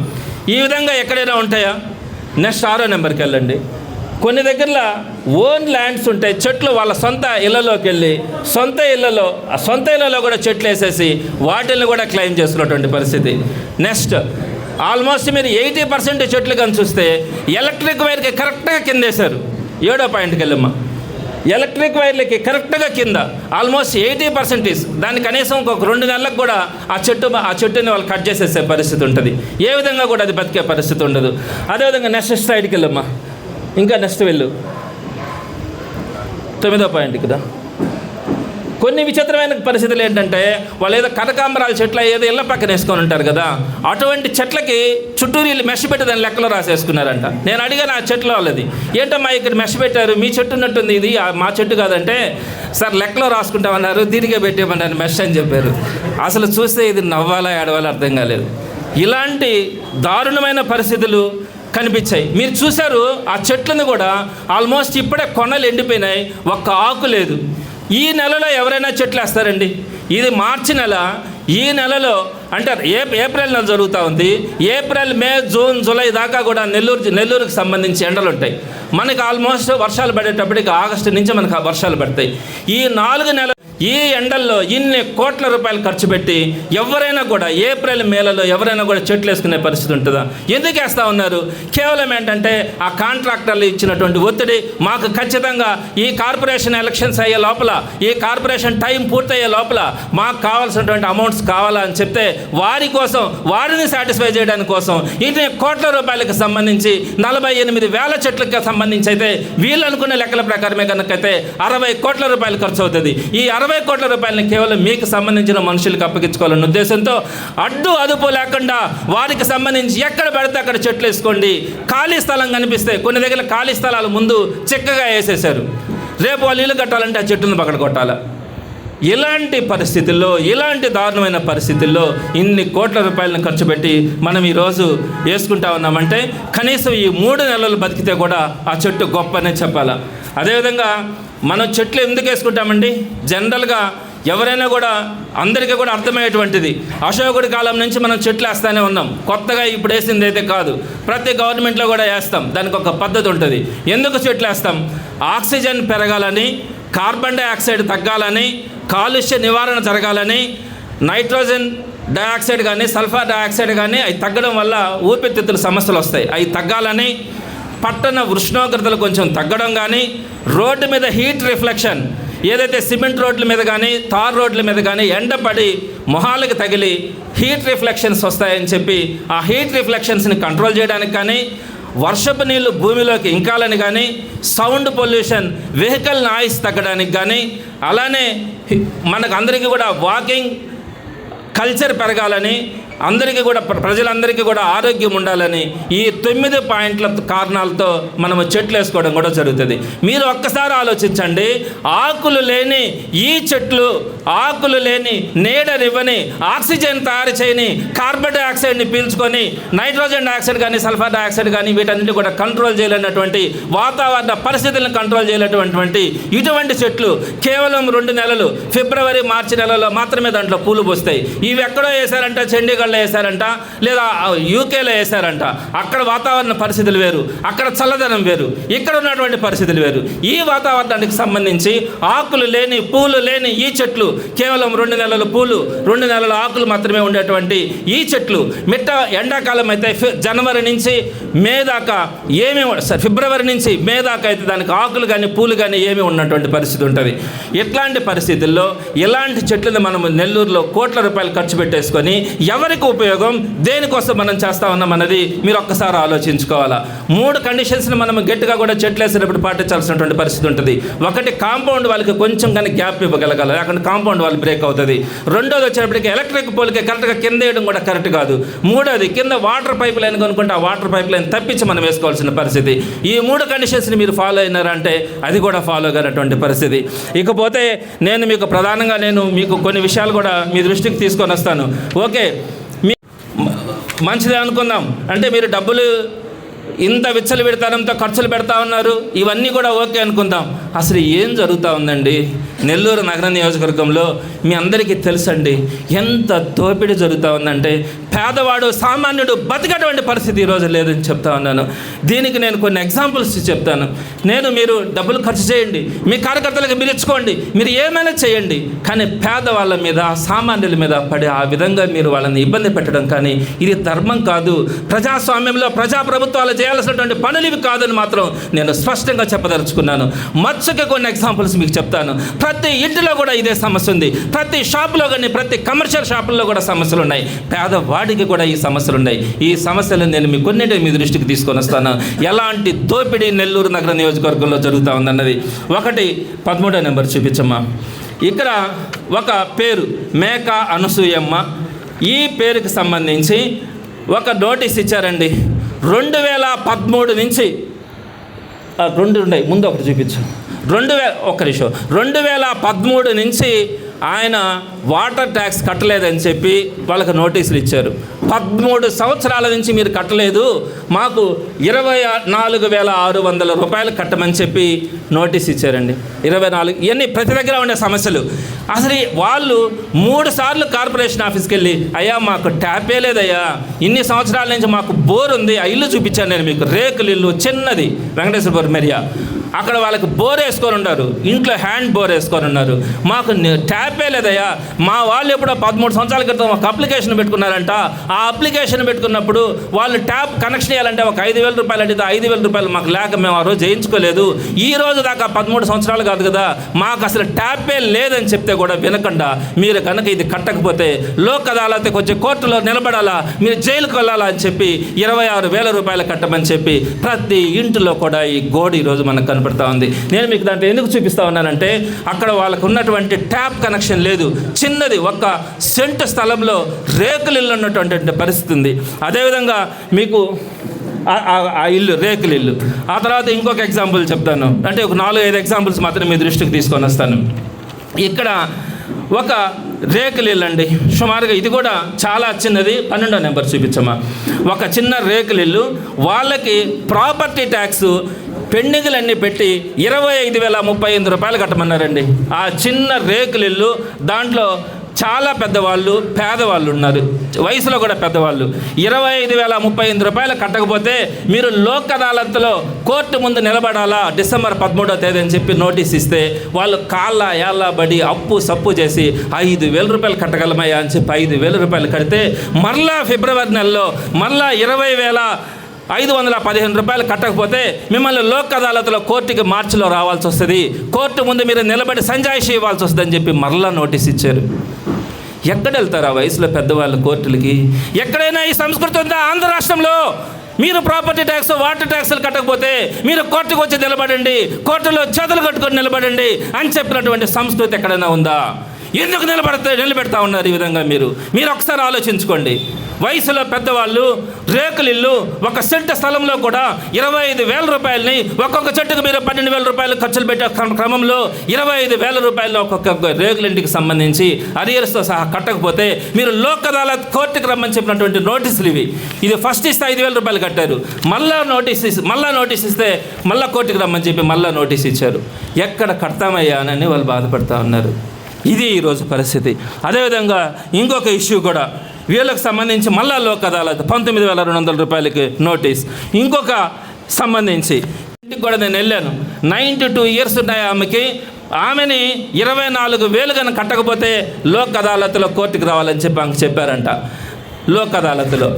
ఈ విధంగా ఎక్కడైనా ఉంటాయా? నెక్స్ట్ 6వ నెంబర్కి వెళ్ళండి. కొన్ని దగ్గరలో ఓన్ ల్యాండ్స్ ఉంటాయి, చెట్లు వాళ్ళ సొంత ఇళ్లలోకి వెళ్ళి సొంత ఇళ్లలో కూడా చెట్లు వేసేసి వాటిని కూడా క్లెయిమ్ చేసుకున్నటువంటి పరిస్థితి. నెక్స్ట్ ఆల్మోస్ట్ మీరు 80% చెట్లు కానీ చూస్తే ఎలక్ట్రిక్ వైర్కి కరెక్ట్గా కింద వేశారు. 7వ పాయింట్కి వెళ్ళమ్మా. ఎలక్ట్రిక్ వైర్లకి కరెక్ట్గా కింద ఆల్మోస్ట్ 80%. దాని కనీసం ఒక 2 నెలలకు కూడా ఆ చెట్టుని వాళ్ళు కట్ చేసేసే పరిస్థితి ఉంటుంది. ఏ విధంగా కూడా అది బతికే పరిస్థితి ఉండదు. అదేవిధంగా నెక్స్ట్ స్లైడ్కి వెళ్ళమ్మా. ఇంకా నెక్స్ట్ వెళ్ళు 9వ పాయింట్ కదా. కొన్ని విచిత్రమైన పరిస్థితులు ఏంటంటే వాళ్ళు ఏదో కనకాంబరాల చెట్లు ఏదో ఇళ్ళ పక్కన వేసుకొని ఉంటారు కదా, అటువంటి చెట్లకి చుట్టూరు వీళ్ళు మెష్ పెట్టి దాని లెక్కలో రాసేసుకున్నారంట. నేను అడిగాను ఆ చెట్లు వాళ్ళది, ఏంటమ్మా ఇక్కడ మెష్ పెట్టారు, మీ చెట్టు ఉన్నట్టుంది, ఇది మా చెట్టు కాదంటే, సార్ లెక్కలో రాసుకుంటామన్నారు, దీనికే పెట్టేమన్నారు మెష్ అని చెప్పారు. అసలు చూస్తే ఇది నవ్వాలా ఏడవాలా అర్థం కాలేదు. ఇలాంటి దారుణమైన పరిస్థితులు కనిపించాయి. మీరు చూశారు ఆ చెట్లను కూడా ఆల్మోస్ట్ ఇప్పుడే కొనలు ఎండిపోయినాయి, ఒక్క ఆకు లేదు. ఈ నెలలో ఎవరైనా చెట్లు వేస్తారండి? ఇది మార్చి నెల. ఈ నెలలో అంటే ఏప్రిల్ నెల జరుగుతూ ఉంది. ఏప్రిల్, మే, జూన్, జూలై దాకా కూడా నెల్లూరుకి సంబంధించి ఎండలు ఉంటాయి. మనకి ఆల్మోస్ట్ వర్షాలు పడేటప్పటికి ఆగస్టు నుంచి మనకు వర్షాలు పడతాయి. ఈ 4 నెలలు ఈ ఎండల్లో ఇన్ని కోట్ల రూపాయలు ఖర్చు పెట్టి ఎవరైనా కూడా ఏప్రిల్, మేలలో ఎవరైనా కూడా చెట్లు వేసుకునే పరిస్థితి ఉంటుందా? ఎందుకు వేస్తూ ఉన్నారు? కేవలం ఏంటంటే ఆ కాంట్రాక్టర్లు ఇచ్చినటువంటి ఒత్తిడి, మాకు ఖచ్చితంగా ఈ కార్పొరేషన్ ఎలక్షన్స్ అయ్యే లోపల, ఈ కార్పొరేషన్ టైం పూర్తయ్యే లోపల మాకు కావాల్సినటువంటి అమౌంట్స్ కావాలా అని చెప్తే వారి కోసం, వారిని సాటిస్ఫై చేయడానికి కోసం ఇన్ని కోట్ల రూపాయలకు సంబంధించి 48,000 చెట్లకు సంబంధించి అయితే వీళ్ళు అనుకున్న లెక్కల ప్రకారమే కనుకైతే 60 కోట్ల రూపాయలు ఖర్చు అవుతుంది. ఈ 60 కోట్ల రూపాయలని కేవలం మీకు సంబంధించిన మనుషులకు అప్పగించుకోవాలన్న ఉద్దేశంతో అడ్డు అదుపు లేకుండా వారికి సంబంధించి ఎక్కడ పడితే అక్కడ చెట్లు వేసుకోండి. ఖాళీ స్థలం కనిపిస్తే కొన్ని దగ్గర ఖాళీ స్థలాలు ముందు చిక్కగా వేసేశారు. రేపు వాళ్ళు ఇల్లు కట్టాలంటే ఆ చెట్టును పక్కన కొట్టాలా? ఇలాంటి పరిస్థితుల్లో, ఇలాంటి దారుణమైన పరిస్థితుల్లో ఇన్ని కోట్ల రూపాయలను ఖర్చు పెట్టి మనం ఈరోజు వేసుకుంటా ఉన్నామంటే కనీసం ఈ 3 నెలలు బతికితే కూడా ఆ చెట్టు గొప్పనే చెప్పాలా. అదేవిధంగా మనం చెట్లు ఎందుకు వేసుకుంటామండి? జనరల్గా ఎవరైనా కూడా అందరికీ కూడా అర్థమయ్యేటువంటిది, అశోకుడి కాలం నుంచి మనం చెట్లు వేస్తూనే ఉన్నాం. కొత్తగా ఇప్పుడు వేసింది అయితే కాదు, ప్రతి గవర్నమెంట్లో కూడా వేస్తాం. దానికి ఒక పద్ధతి ఉంటుంది. ఎందుకు చెట్లు వేస్తాం? ఆక్సిజన్ పెరగాలని, కార్బన్ డైఆక్సైడ్ తగ్గాలని, కాలుష్య నివారణ జరగాలని, నైట్రోజన్ డైఆక్సైడ్ కానీ సల్ఫర్ డైఆక్సైడ్ కానీ అవి తగ్గడం వల్ల ఊపిరితిత్తుల సమస్యలు వస్తాయి, అవి తగ్గాలని, పట్టణ ఉష్ణోగ్రతలు కొంచెం తగ్గడం కానీ, రోడ్డు మీద హీట్ రిఫ్లెక్షన్, ఏదైతే సిమెంట్ రోడ్ల మీద కానీ తార్ రోడ్ల మీద కానీ ఎండపడి మొహాలకు తగిలి హీట్ రిఫ్లెక్షన్స్ వస్తాయని చెప్పి ఆ హీట్ రిఫ్లెక్షన్స్ని కంట్రోల్ చేయడానికి కానీ, వర్షపు నీళ్లు భూమిలోకి ఇంకాలని కానీ, సౌండ్ పొల్యూషన్, వెహికల్ నాయిస్ తగ్గడానికి కానీ, అలానే మనకు అందరికీ కూడా వాకింగ్ కల్చర్ పెరగాలని, అందరికీ కూడా ప్రజలందరికీ కూడా ఆరోగ్యం ఉండాలని ఈ 9 పాయింట్ల కారణాలతో మనము చెట్లు వేసుకోవడం కూడా జరుగుతుంది. మీరు ఒక్కసారి ఆలోచించండి, ఆకులు లేని ఈ చెట్లు, ఆకులు లేని నీడనివ్వని, ఆక్సిజన్ తయారు చేయని, కార్బన్ డైఆక్సైడ్ని పీల్చుకొని నైట్రోజన్ డైఆక్సైడ్ కానీ సల్ఫర్ డైఆక్సైడ్ కానీ వీటన్నిటి కూడా కంట్రోల్ చేయలేనటువంటి, వాతావరణ పరిస్థితులను కంట్రోల్ చేయలేనటువంటి ఇటువంటి చెట్లు కేవలం 2 నెలలు, ఫిబ్రవరి, మార్చి నెలలో మాత్రమే దాంట్లో పూలు పోస్తాయి. ఇవి ఎక్కడో వేశారంటే చండీగఢ్లో వేశారంట, లేదా యూకేలో వేశారంట. అక్కడ వాతావరణ పరిస్థితులు వేరు, అక్కడ చల్లదనం వేరు, ఇక్కడ ఉన్నటువంటి పరిస్థితులు వేరు. ఈ వాతావరణానికి సంబంధించి ఆకులు లేని, పూలు లేని ఈ చెట్లు, కేవలం 2 నెలల పూలు, 2 నెలల ఆకులు మాత్రమే ఉండేటువంటి ఈ చెట్లు, మిట్ట ఎండాకాలం అయితే జనవరి నుంచి మే దాకా ఫిబ్రవరి నుంచి మే దాకా అయితే దానికి ఆకులు కానీ పూలు కానీ ఏమీ ఉన్నటువంటి పరిస్థితి ఉంటుంది. ఇట్లాంటి పరిస్థితుల్లో ఇలాంటి చెట్లను మనం నెల్లూరులో కోట్ల రూపాయలు ఖర్చు పెట్టేసుకొని ఎవరికి ఉపయోగం, దేనికోసం మనం చేస్తా ఉన్నాం అన్నది మీరు ఒక్కసారి ఆలోచించుకోవాలా. 3 కండిషన్స్ని మనం గట్టిగా కూడా చెట్లు వేసేటప్పుడు పాటించాల్సినటువంటి పరిస్థితి ఉంటుంది. ఒకటి, కాంపౌండ్ వాళ్ళకి కొంచెం కానీ గ్యాప్ ఇవ్వగలగాలి, లేకుంటే కాంపౌండ్ వాళ్ళు బ్రేక్ అవుతుంది. రెండోది వచ్చేటప్పటికి ఎలక్ట్రిక్ పోల్కి కరెక్ట్గా కింద వేయడం కూడా కరెక్ట్ కాదు. మూడోది, కింద వాటర్ పైప్ లైన్ కొనుక్కుంటే ఆ వాటర్ పైప్ లైన్ తప్పించి మనం వేసుకోవాల్సిన పరిస్థితి. ఈ 3 కండిషన్స్ని మీరు ఫాలో అయినారంటే అది కూడా ఫాలో కానటువంటి పరిస్థితి. ఇకపోతే నేను మీకు ప్రధానంగా మీకు కొన్ని విషయాలు కూడా మీ దృష్టికి తీసుకొని వస్తాను. ఓకే, మంచిదే అనుకుందాం. అంటే మీరు డబ్బులు ఇంత విచ్చలవిడతనంతో ఖర్చులు పెడతా ఉన్నారు, ఇవన్నీ కూడా ఓకే అనుకుందాం. అసలు ఏం జరుగుతూ ఉందండి నెల్లూరు నగర నియోజకవర్గంలో? మీ అందరికీ తెలుసండి ఎంత దోపిడీ జరుగుతూ ఉందంటే, పేదవాడు సామాన్యుడు బతికేటువంటి పరిస్థితి ఈరోజు లేదని చెప్తా ఉన్నాను. దీనికి నేను కొన్ని ఎగ్జాంపుల్స్ చెప్తాను. మీరు డబ్బులు ఖర్చు చేయండి, మీ కార్యకర్తలకు మీరు ఇచ్చుకోండి, మీరు ఏమైనా చేయండి, కానీ పేదవాళ్ళ మీద, సామాన్యుల మీద పడి ఆ విధంగా మీరు వాళ్ళని ఇబ్బంది పెట్టడం కానీ ఇది ధర్మం కాదు. ప్రజాస్వామ్యంలో ప్రజాప్రభుత్వాలు చేయాల్సినటువంటి పనులు ఇవి కాదని మాత్రం నేను స్పష్టంగా చెప్పదలుచుకున్నాను. మచ్చుకి కొన్ని ఎగ్జాంపుల్స్ మీకు చెప్తాను. ప్రతి ఇంటిలో కూడా ఇదే సమస్య ఉంది, ప్రతి షాపులో కానీ ప్రతి కమర్షియల్ షాపుల్లో కూడా సమస్యలు ఉన్నాయి, పేదవాడికి కూడా ఈ సమస్యలు ఉన్నాయి. ఈ సమస్యలను నేను మీ కొన్నింటి మీ దృష్టికి తీసుకొని వస్తాను. ఎలాంటి దోపిడీ నెల్లూరు నగర నియోజకవర్గంలో జరుగుతూ ఉందన్నది. ఒకటి, 13వ నెంబర్ చూపించమ్మా. ఇక్కడ ఒక పేరు మేక అనసూయమ్మ, ఈ పేరుకి సంబంధించి ఒక నోటీస్ ఇచ్చారండి. 2013 నుంచి రెండు ఉన్నాయి, ముందు ఒకటి చూపించు. 2013 నుంచి ఆయన వాటర్ ట్యాక్స్ కట్టలేదని చెప్పి వాళ్ళకి నోటీసులు ఇచ్చారు. 13 సంవత్సరాల నుంచి మీరు కట్టలేదు, మాకు 24,600 రూపాయలు కట్టమని చెప్పి నోటీస్ ఇచ్చారండి. 24 ఇవన్నీ ప్రతి దగ్గర ఉండే సమస్యలు. అసలు వాళ్ళు 3 సార్లు కార్పొరేషన్ ఆఫీస్కి వెళ్ళి, అయ్యా మాకు ట్యాపే లేదయ్యా, ఇన్ని సంవత్సరాల నుంచి మాకు బోర్ ఉంది, ఆ ఇల్లు చూపించాను నేను మీకు, రేకులు ఇల్లు చిన్నది వెంకటేశ్వర మెరియా, అక్కడ వాళ్ళకి బోర్ వేసుకొని ఉన్నారు, ఇంట్లో హ్యాండ్ బోర్ వేసుకొని ఉన్నారు, మాకు ట్యాపే లేదయ్యా. మా వాళ్ళు ఎప్పుడో 13 సంవత్సరాల క్రితం ఒక అప్లికేషన్ పెట్టుకున్నారంట, ఆ అప్లికేషన్ పెట్టుకున్నప్పుడు వాళ్ళు ట్యాప్ కనెక్షన్ ఇవ్వాలంటే ఒక 5,000 రూపాయలు అడిగితే 5,000 రూపాయలు మాకు లేక మేము ఆ రోజు చేయించుకోలేదు. ఈ రోజు దాకా 13 సంవత్సరాలు కాదు కదా, మాకు అసలు ట్యాపే లేదని చెప్తే కూడా వినకుండా మీరు కనుక ఇది కట్టకపోతే లోక్ అదాలత్కి వచ్చి కోర్టులో నిలబడాలా, మీరు జైలుకు వెళ్ళాలా అని చెప్పి 26,000 రూపాయలు కట్టమని చెప్పి ప్రతి ఇంటిలో కూడా ఈ గోడ ఈరోజు మనకు కనపడతా ఉంది. నేను మీకు దాంట్లో ఎందుకు చూపిస్తా ఉన్నానంటే, అక్కడ వాళ్ళకు ఉన్నటువంటి ట్యాప్ కనెక్షన్ లేదు, చిన్నది 1 సెంట్ స్థలంలో రేకులు ఇల్లు ఉన్నటువంటి పరిస్థితి ఉంది. అదేవిధంగా మీకు ఆ ఇల్లు రేకుల ఇల్లు. ఆ తర్వాత ఇంకొక ఎగ్జాంపుల్ చెప్తాను, అంటే ఒక 4-5 ఎగ్జాంపుల్స్ మాత్రం మీ దృష్టికి తీసుకొని వస్తాను. ఇక్కడ ఒక రేకుల ఇల్లు అండి, సుమారుగా ఇది కూడా చాలా చిన్నది, 12వ నెంబర్ చూపించమ్మా. ఒక చిన్న రేకుల ఇల్లు, వాళ్ళకి ప్రాపర్టీ ట్యాక్స్ పెండింగ్లన్నీ పెట్టి 25,035 రూపాయలు కట్టమన్నారండి. ఆ చిన్న రేకుల ఇల్లు, దాంట్లో చాలా పెద్దవాళ్ళు పేదవాళ్ళు ఉన్నారు, వయసులో కూడా పెద్దవాళ్ళు. 25,035 రూపాయలు కట్టకపోతే మీరు లోక్ అదాలత్లో కోర్టు ముందు నిలబడాలా డిసెంబర్ 13వ తేదీ అని చెప్పి నోటీస్ ఇస్తే వాళ్ళు కాళ్ళ ఏళ్ళ బడి అప్పు సప్పు చేసి 5,000 రూపాయలు కట్టగలమయ్యా అని చెప్పి 5,000 రూపాయలు కడితే మరలా ఫిబ్రవరి నెలలో మరలా 20,515 రూపాయలు కట్టకపోతే మిమ్మల్ని లోక్ అదాలత్లో కోర్టుకి మార్చిలో రావాల్సి వస్తుంది, కోర్టు ముందు మీరు నిలబడి సంజాయిషి ఇవ్వాల్సి వస్తుందని చెప్పి మరలా నోటీస్ ఇచ్చారు. ఎక్కడ వెళ్తారు ఆ వయసులో పెద్దవాళ్ళు కోర్టులకి? ఎక్కడైనా ఈ సంస్కృతి ఉందా ఆంధ్ర రాష్ట్రంలో? మీరు ప్రాపర్టీ ట్యాక్స్ వాటర్ ట్యాక్స్లు కట్టకపోతే మీరు కోర్టుకు వచ్చి నిలబడండి, కోర్టులో చేతులు కట్టుకొని నిలబడండి అని చెప్పినటువంటి సంస్కృతి ఎక్కడైనా ఉందా? ఎందుకు నిలబెడతా ఉన్నారు ఈ విధంగా? మీరు ఒకసారి ఆలోచించుకోండి. వయసులో పెద్దవాళ్ళు రేకుల ఇల్లు 1 సెంట్ స్థలంలో కూడా 25,000 రూపాయలని, ఒక్కొక్క చెట్టుకు మీరు 12,000 రూపాయలు ఖర్చులు పెట్టే క్రమంలో 25,000 రూపాయలు ఒక్కొక్క రేకుల ఇంటికి సంబంధించి అరియర్స్తో సహా కట్టకపోతే మీరు లోక్ అదాలత్ కోర్టుకు రమ్మని చెప్పినటువంటి నోటీసులు ఇవి. ఇది ఫస్ట్ ఇస్తే 5,000 రూపాయలు కట్టారు, మళ్ళా నోటీస్ ఇస్తే మళ్ళీ కోర్టుకు రమ్మని చెప్పి మళ్ళీ నోటీస్ ఇచ్చారు. ఎక్కడ కడతామయ్యా అని వాళ్ళు బాధపడుతూ ఉన్నారు. ఇది ఈరోజు పరిస్థితి. అదేవిధంగా ఇంకొక ఇష్యూ కూడా వీళ్ళకి సంబంధించి మళ్ళా లోక్ అదాలత్ 19,200 రూపాయలకి నోటీస్. ఇంకొక సంబంధించి ఇంటికి కూడా నేను వెళ్ళాను, 92 ఇయర్స్ ఉన్నాయి ఆమెకి, ఆమెని 24,000 కన్నా కట్టకపోతే లోక్ అదాలత్లో కోర్టుకు రావాలని చెప్పి ఆమెకు చెప్పారంట. లోక్ అదాలత్లో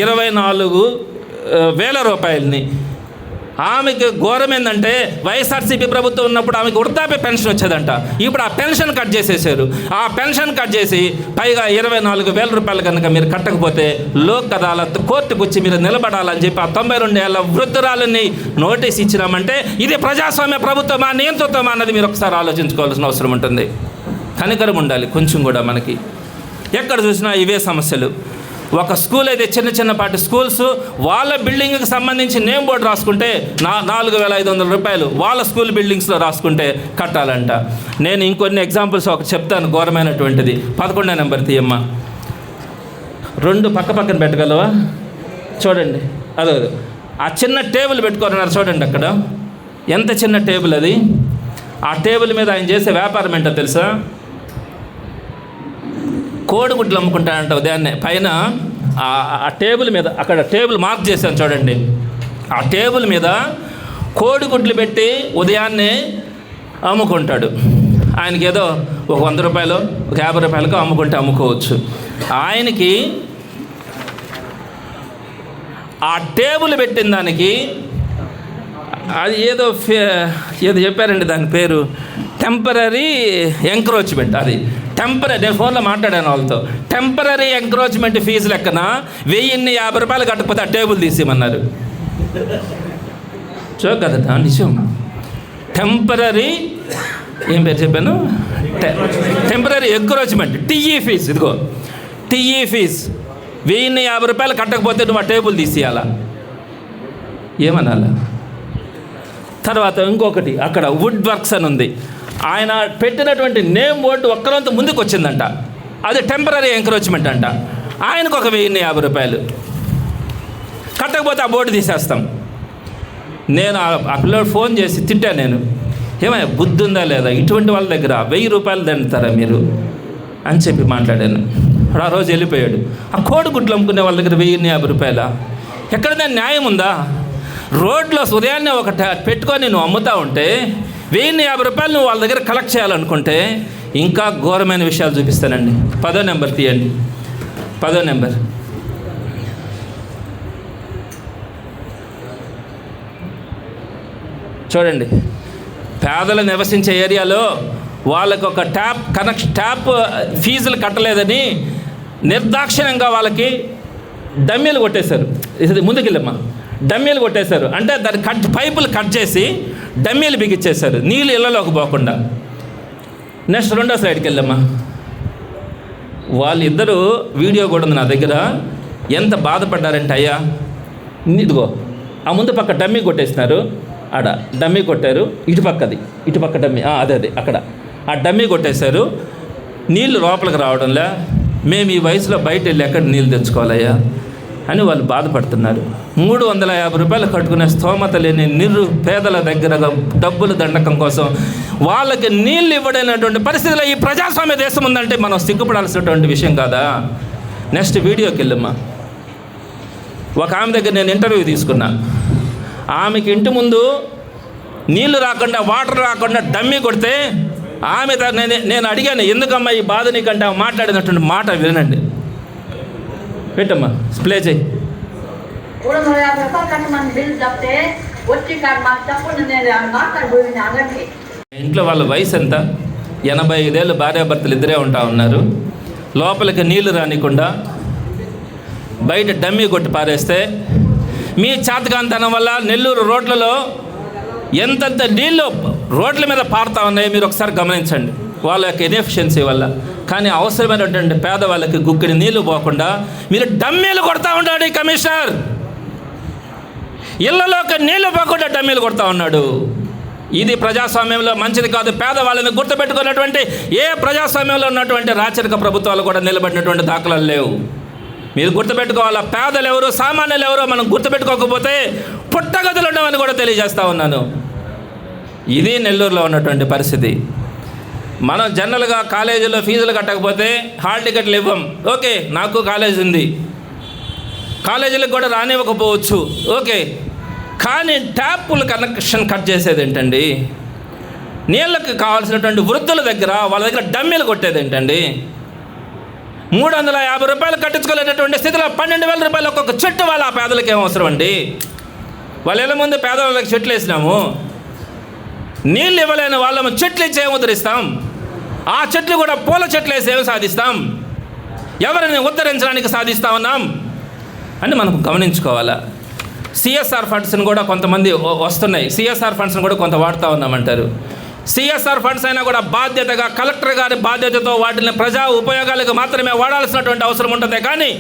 24,000 రూపాయలని. ఆమెకు ఘోరం ఏంటంటే వైఎస్ఆర్సీపీ ప్రభుత్వం ఉన్నప్పుడు ఆమెకు వృద్ధాప్య పెన్షన్ వచ్చేదంట, ఇప్పుడు ఆ పెన్షన్ కట్ చేసేసారు. ఆ పెన్షన్ కట్ చేసి పైగా 24,000 రూపాయలు కనుక మీరు కట్టకపోతే లోక్ అదాలత్ కోర్టుకు వచ్చి మీరు నిలబడాలని చెప్పి ఆ 92 ఏళ్ల వృద్ధురాలని నోటీస్ ఇచ్చినామంటే ఇది ప్రజాస్వామ్య ప్రభుత్వమా నియంతృత్వమా అన్నది మీరు ఒకసారి ఆలోచించుకోవాల్సిన అవసరం ఉంటుంది. కనికరం ఉండాలి కొంచెం కూడా మనకి. ఎక్కడ చూసినా ఇవే సమస్యలు. ఒక స్కూల్ అయితే చిన్నపాటి స్కూల్స్ వాళ్ళ బిల్డింగ్కి సంబంధించి నేమ్ బోర్డు రాసుకుంటే 4,500 రూపాయలు వాళ్ళ స్కూల్ బిల్డింగ్స్లో రాసుకుంటే కట్టాలంట. నేను ఇంకొన్ని ఎగ్జాంపుల్స్ ఒకటి చెప్తాను ఘోరమైనటువంటిది. 11వ నెంబర్ తీయమ్మా. 2 పక్కన పెట్టగలవా? చూడండి, అదో ఆ చిన్న టేబుల్ పెట్టుకున్నారు చూడండి, అక్కడ ఎంత చిన్న టేబుల్ అది. ఆ టేబుల్ మీద ఆయన చేసే వ్యాపారం ఏంటో తెలుసా? కోడిగుడ్లు అమ్ముకుంటాడంట ఉదయాన్నే. పైన ఆ టేబుల్ మీద, అక్కడ టేబుల్ మార్క్ చేశాను చూడండి, ఆ టేబుల్ మీద కోడిగుడ్లు పెట్టి ఉదయాన్నే అమ్ముకుంటాడు. ఆయనకి ఏదో ఒక 100 రూపాయలు ఒక 50 రూపాయలకు అమ్ముకోవచ్చు. ఆయనకి ఆ టేబుల్ పెట్టిన దానికి అది ఏదో చెప్పారండి, దాని పేరు టెంపరీ ఎంక్రోచ్మెంట్. అది నేను ఫోన్లో మాట్లాడాను వాళ్ళతో. టెంపరీ ఎంక్రోచ్మెంట్ ఫీజు లెక్కన 1,050 రూపాయలు కట్టకపోతే ఆ టేబుల్ తీసేయమన్నారు. కదా నిజం. టెంపరీ ఏం పేరు చెప్పాను, టెంపరీ ఎంకరేజ్మెంట్, టీఈ ఫీజు. ఇదిగో టీఈ ఫీజు 1050 రూపాయలు కట్టకపోతే నువ్వు ఆ టేబుల్ తీసేయాలా, ఏమనాలా? తర్వాత ఇంకొకటి, అక్కడ వుడ్ వర్క్స్ అని ఉంది, ఆయన పెట్టినటువంటి నేమ్ బోర్డు ఒక్కరంత ముందుకు వచ్చిందంట, అది టెంపరీ ఎంకరేజ్మెంట్ అంట. ఆయనకు ఒక 1050 రూపాయలు కట్టకపోతే ఆ బోర్డు తీసేస్తాం. నేను ఆ పిల్లడు ఫోన్ చేసి తిట్టాను, నేను ఏమయ్యా బుద్ధి ఉందా లేదా, ఇటువంటి వాళ్ళ దగ్గర 1000 రూపాయలు దండుతారా మీరు అని చెప్పి మాట్లాడాను. ఆ రోజు వెళ్ళిపోయాడు. ఆ కోడిగుడ్లు అమ్ముకునే వాళ్ళ దగ్గర 1050 రూపాయలా? ఎక్కడ దాని న్యాయం ఉందా? రోడ్లో ఉదయాన్నే ఒక పెట్టుకొని నువ్వు అమ్ముతా ఉంటే 1050 రూపాయలు నువ్వు వాళ్ళ దగ్గర కలెక్ట్ చేయాలనుకుంటే ఇంకా ఘోరమైన విషయాలు చూపిస్తానండి. 10వ నెంబర్ తీయండి, 10వ నెంబర్. చూడండి, పేదలు నివసించే ఏరియాలో వాళ్ళకు ఒక ట్యాప్ ఫీజులు కట్టలేదని నిర్దాక్షిణ్యంగా వాళ్ళకి డమ్మీలు కొట్టేశారు. ఇది ముందుకెళ్ళమ్మా, డమ్మీలు కొట్టేశారు. అంటే దాని పైపులు కట్ చేసి డమ్మీలు బిగించేశారు, నీళ్ళు ఇళ్ళలోకి పోకుండా. నెక్స్ట్ 2వ స్లైడ్కి వెళ్ళమ్మా. వాళ్ళిద్దరూ వీడియో కూడా ఉంది నా దగ్గర, ఎంత బాధపడ్డారంటే, అయ్యా ఇదిగో ఆ ముందు పక్క డమ్మీ కొట్టేసినారు, ఆడ డమ్మీ కొట్టారు, ఇటుపక్క డమ్మీ, అదే అక్కడ ఆ డమ్మీ కొట్టేశారు, నీళ్ళు లోపలికి రావడంలే, మేము ఈ వయసులో బయట వెళ్ళి ఎక్కడ నీళ్ళు తెచ్చుకోవాలయ్యా అని వాళ్ళు బాధపడుతున్నారు. 350 రూపాయలు కట్టుకునే స్తోమత లేని పేదల దగ్గర డబ్బుల దండకం కోసం వాళ్ళకి నీళ్ళు ఇవ్వడైనటువంటి పరిస్థితిలో ఈ ప్రజాస్వామ్య దేశం ఉందంటే మనం సిగ్గుపడాల్సినటువంటి విషయం కాదా? నెక్స్ట్ వీడియోకి వెళ్ళమ్మా. ఒక ఆమె దగ్గర నేను ఇంటర్వ్యూ తీసుకున్నా. ఆమెకి ఇంటి ముందు నీళ్లు రాకుండా, వాటర్ రాకుండా డమ్మీ కొడితే ఆమె నేను అడిగాను, ఎందుకమ్మా ఈ బాధ నీకంటే ఆమె మాట్లాడినటువంటి మాట వినండి. పెట్టమ్మా, ప్లే చేయి. ఇంట్లో వాళ్ళ వయసు ఎంత? 85 ఏళ్ళు భార్యాభర్తలు ఇద్దరే ఉంటా ఉన్నారు. లోపలికి నీళ్లు రానికుండా బయట డమ్మీ కొట్టి పారేస్తే మీ చాతకాంతనం వల్ల నెల్లూరు రోడ్లలో ఎంతంత నీళ్ళు రోడ్ల మీద పారుతా ఉన్నాయి మీరు ఒకసారి గమనించండి, వాళ్ళ యొక్క ఇన్ఎఫిషియన్సీ వల్ల. కానీ అవసరమైనటువంటి పేదవాళ్ళకి గుక్కిడి నీళ్లు పోకుండా మీరు డమ్మీలు కొడతా ఉన్నాడు ఈ కమిషనర్. ఇళ్లలోకి నీళ్లు పోకుండా డమ్మీలు కొడతా ఉన్నాడు. ఇది ప్రజాస్వామ్యంలో మంచిది కాదు. పేదవాళ్ళని గుర్తుపెట్టుకున్నటువంటి ఏ ప్రజాస్వామ్యంలో ఉన్నటువంటి రాచరిక ప్రభుత్వాలు కూడా నిలబడినటువంటి దాఖలాలు లేవు. మీరు గుర్తుపెట్టుకోవాలా, పేదలు ఎవరు, సామాన్యులు ఎవరో మనం గుర్తుపెట్టుకోకపోతే పుట్టగతులు ఉండవని కూడా తెలియజేస్తా ఉన్నాను. ఇది నెల్లూరులో ఉన్నటువంటి పరిస్థితి. మనం జనరల్గా కాలేజీలో ఫీజులు కట్టకపోతే హాల్ టికెట్లు ఇవ్వం, ఓకే, నాకు కాలేజీ ఉంది, కాలేజీలకు కూడా రానివ్వకపోవచ్చు, ఓకే. కానీ ట్యాపుల కనెక్షన్ కట్ చేసేది ఏంటండి? నీళ్ళకి కావాల్సినటువంటి వృద్ధుల దగ్గర వాళ్ళ దగ్గర డమ్మీలు కొట్టేది ఏంటండి? 350 రూపాయలు కట్టించుకోలేనటువంటి స్థితిలో 12,000 రూపాయలు ఒక్కొక్క చెట్టు వాళ్ళ ఆ పేదలకు ఏం అవసరం అండి? వాళ్ళ ఇళ్ళ ముందు పేదవాళ్ళకి చెట్లు వేసినాము, నీళ్ళు ఇవ్వలేని వాళ్ళము చెట్లు ఇచ్చి ఏం ఉద్ధరిస్తాం? ఆ చెట్లు కూడా పూల చెట్లు వేసి ఏమి సాధిస్తాం? ఎవరిని ఉద్ధరించడానికి సాధిస్తా ఉన్నాం అని మనం గమనించుకోవాలా. సిఎస్ఆర్ ఫండ్స్ని కూడా కొంతమంది వస్తున్నాయి, సిఎస్ఆర్ ఫండ్స్ని కూడా కొంత వాడుతూ ఉన్నామంటారు. సిఎస్ఆర్ ఫండ్స్ అయినా కూడా బాధ్యతగా కలెక్టర్ గారి బాధ్యతతో వాటిని ప్రజా ఉపయోగాలకు మాత్రమే వాడాల్సినటువంటి అవసరం ఉంటుంది. కానీ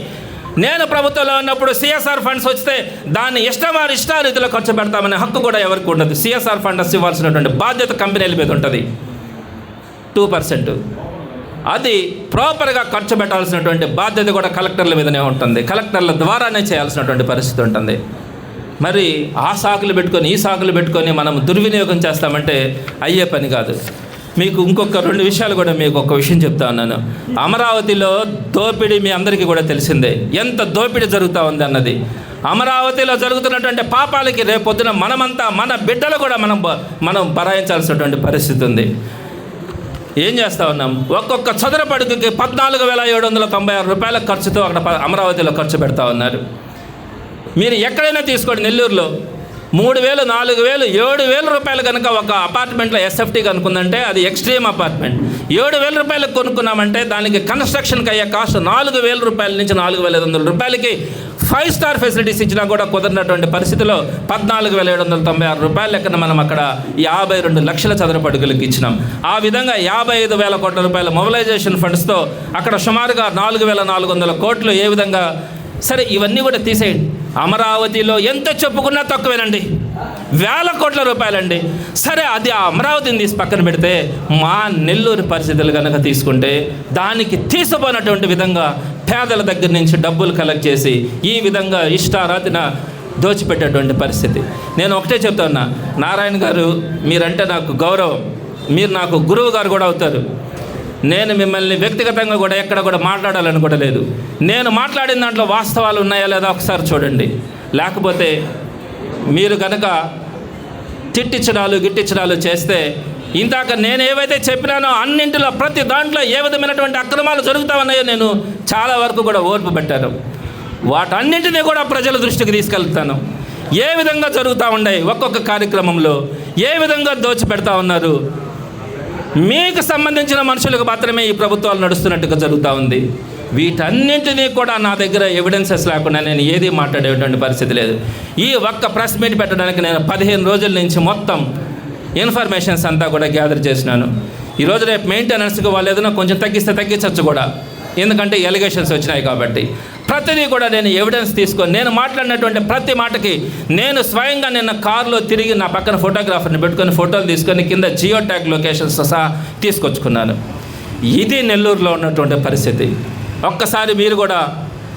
నేను ప్రభుత్వంలో ఉన్నప్పుడు సిఎస్ఆర్ ఫండ్స్ వస్తే దాన్ని ఇష్టారీతిలో ఖర్చు పెడతామనే హక్కు కూడా ఎవరికి ఉండదు. సిఎస్ఆర్ ఫండ్స్ ఇవ్వాల్సినటువంటి బాధ్యత కంపెనీల మీద ఉంటుంది 2%. అది ప్రాపర్గా ఖర్చు పెట్టాల్సినటువంటి బాధ్యత కూడా కలెక్టర్ల మీదనే ఉంటుంది, కలెక్టర్ల ద్వారానే చేయాల్సినటువంటి పరిస్థితి ఉంటుంది. మరి ఆ సాకులు పెట్టుకొని ఈ సాకులు పెట్టుకొని మనం దుర్వినియోగం చేస్తామంటే అయ్యే పని కాదు. మీకు ఇంకొక 2 విషయాలు కూడా మీకు ఒక విషయం చెప్తా ఉన్నాను. అమరావతిలో దోపిడీ మీ అందరికీ కూడా తెలిసిందే, ఎంత దోపిడీ జరుగుతూ ఉంది అన్నది. అమరావతిలో జరుగుతున్నటువంటి పాపాలకి రేపొద్దున మనమంతా, మన బిడ్డలు కూడా మనం భరాయించాల్సినటువంటి పరిస్థితి ఉంది. ఏం చేస్తూ ఉన్నాం? ఒక్కొక్క చదరపు అడుగుకి 14,796 రూపాయల ఖర్చుతో అక్కడ అమరావతిలో ఖర్చు పెడతా ఉన్నారు. మీరు ఎక్కడైనా తీసుకోండి, నెల్లూరులో 3,000, 4,000, 7,000 రూపాయలు కనుక ఒక అపార్ట్మెంట్లో ఎస్ఎఫ్టీ కనుక్కుందంటే అది ఎక్స్ట్రీమ్ అపార్ట్మెంట్. 7,000 రూపాయలకు కొనుక్కున్నామంటే దానికి కన్స్ట్రక్షన్కి అయ్యే కాస్ట్ 4,000 రూపాయల నుంచి 4,500 రూపాయలకి 5 స్టార్ ఫెసిలిటీస్ ఇచ్చినా కూడా కుదరినటువంటి పరిస్థితిలో 14,796 రూపాయల లెక్కన మనం అక్కడ 52 లక్షల చదరపు అడుగులకు ఇచ్చినాం. ఆ విధంగా 55,000 కోట్ల రూపాయల మొబిలైజేషన్ ఫండ్స్తో అక్కడ సుమారుగా 4,400 కోట్లు. ఏ విధంగా సరే ఇవన్నీ కూడా తీసేయండి. అమరావతిలో ఎంత చెప్పుకున్నా తక్కువేనండి, వేల కోట్ల రూపాయలండి. సరే అది ఆ అమరావతిని తీసి పక్కన పెడితే మా నెల్లూరు పరిస్థితులు కనుక తీసుకుంటే దానికి తీసిపోయినటువంటి విధంగా పేదల దగ్గర నుంచి డబ్బులు కలెక్ట్ చేసి ఈ విధంగా ఇష్టారాతిన దోచిపెట్టేటువంటి పరిస్థితి. నేను ఒకటే చెప్తా ఉన్నా, నారాయణ గారు మీరంటే నాకు గౌరవం, మీరు నాకు గురువు గారు కూడా అవుతారు. నేను మిమ్మల్ని వ్యక్తిగతంగా కూడా ఎక్కడ కూడా మాట్లాడాలని కూడా లేదు. నేను మాట్లాడిన దాంట్లో వాస్తవాలు ఉన్నాయా లేదా ఒకసారి చూడండి. లేకపోతే మీరు కనుక తిట్టించడాలు గిట్టించడాలు చేస్తే ఇందాక నేను ఏవైతే చెప్పినానో అన్నింటిలో ప్రతి దాంట్లో ఏ విధమైనటువంటి అక్రమాలు జరుగుతూ ఉన్నాయో నేను చాలా వరకు కూడా ఓర్పు పెట్టాను. వాటన్నింటినీ కూడా ప్రజల దృష్టికి తీసుకెళ్తాను. ఏ విధంగా జరుగుతూ ఉన్నాయి, ఒక్కొక్క కార్యక్రమంలో ఏ విధంగా దోచిపెడతా ఉన్నారు. మీకు సంబంధించిన మనుషులకు మాత్రమే ఈ ప్రభుత్వాలు నడుస్తున్నట్టుగా జరుగుతూ ఉంది. వీటన్నింటినీ కూడా నా దగ్గర ఎవిడెన్సెస్ లేకుండా నేను ఏది మాట్లాడేటువంటి పరిస్థితి లేదు. ఈ ఒక్క ప్రెస్ మీట్ పెట్టడానికి నేను 15 రోజుల నుంచి మొత్తం ఇన్ఫర్మేషన్స్ అంతా కూడా గ్యాదర్ చేసినాను. ఈరోజు రేపు మెయింటెనెన్స్కి వాళ్ళు ఏదైనా కొంచెం తగ్గించవచ్చు కూడా, ఎందుకంటే ఎలిగేషన్స్ వచ్చినాయి కాబట్టి. ప్రతిదీ కూడా నేను ఎవిడెన్స్ తీసుకొని నేను మాట్లాడినటువంటి ప్రతి మాటకి నేను స్వయంగా నిన్న కారులో తిరిగి నా పక్కన ఫోటోగ్రాఫర్ని పెట్టుకొని ఫోటోలు తీసుకొని కింద జియో ట్యాగ్ లొకేషన్స్ సహా తీసుకొచ్చుకున్నాను. ఇది నెల్లూరులో ఉన్నటువంటి పరిస్థితి. ఒక్కసారి మీరు కూడా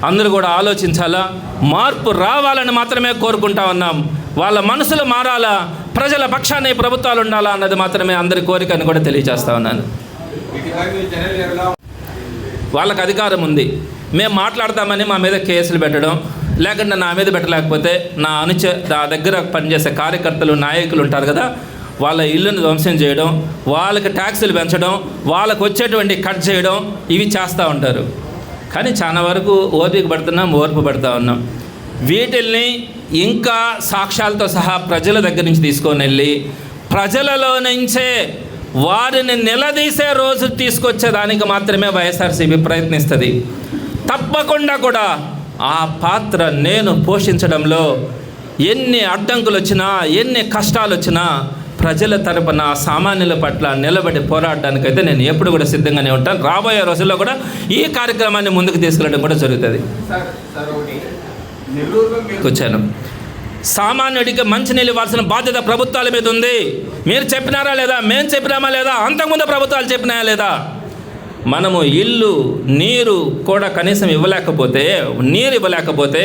అందరూ కూడా ఆలోచించాలా, మార్పు రావాలని మాత్రమే కోరుకుంటా ఉన్నాం. వాళ్ళ మనసులు మారాలా, ప్రజల పక్షాన్ని ప్రభుత్వాలు ఉండాలా అన్నది మాత్రమే అందరి కోరిక అని కూడా తెలియజేస్తా ఉన్నాను. వాళ్ళకి అధికారం ఉంది, మేము మాట్లాడతామని మా మీద కేసులు పెట్టడం, లేకుంటే నా మీద పెట్టలేకపోతే నా దగ్గర పనిచేసే కార్యకర్తలు నాయకులు ఉంటారు కదా, వాళ్ళ ఇల్లును ధ్వంసం చేయడం, వాళ్ళకి ట్యాక్సులు పెంచడం, వాళ్ళకు వచ్చేటువంటి కట్ చేయడం, ఇవి చేస్తూ ఉంటారు. కానీ చాలా వరకు ఓర్పు పడుతూ ఉన్నాం. వీటిల్ని ఇంకా సాక్ష్యాలతో సహా ప్రజల దగ్గర నుంచి తీసుకొని వెళ్ళి ప్రజలలో నుంచే వారిని నిలదీసే రోజు తీసుకొచ్చేదానికి మాత్రమే వైఎస్ఆర్సీపీ ప్రయత్నిస్తుంది. తప్పకుండా కూడా ఆ పాత్ర నేను పోషించడంలో ఎన్ని అడ్డంకులు వచ్చినా ఎన్ని కష్టాలు వచ్చినా ప్రజల తరపున సామాన్యుల పట్ల నిలబడి పోరాడడానికైతే నేను ఎప్పుడు కూడా సిద్ధంగానే ఉంటాను. రాబోయే రోజుల్లో కూడా ఈ కార్యక్రమాన్ని ముందుకు తీసుకెళ్ళడం కూడా జరుగుతుంది. వచ్చాను, సామాన్యుడికి మంచినీళ్ళు ఇవ్వాల్సిన బాధ్యత ప్రభుత్వాల మీద ఉంది. మీరు చెప్పినారా లేదా, మేము చెప్పినామా లేదా, అంతకుముందు ప్రభుత్వాలు చెప్పినాయా లేదా? మనము ఇల్లు నీరు కూడా కనీసం ఇవ్వలేకపోతే, నీరు ఇవ్వలేకపోతే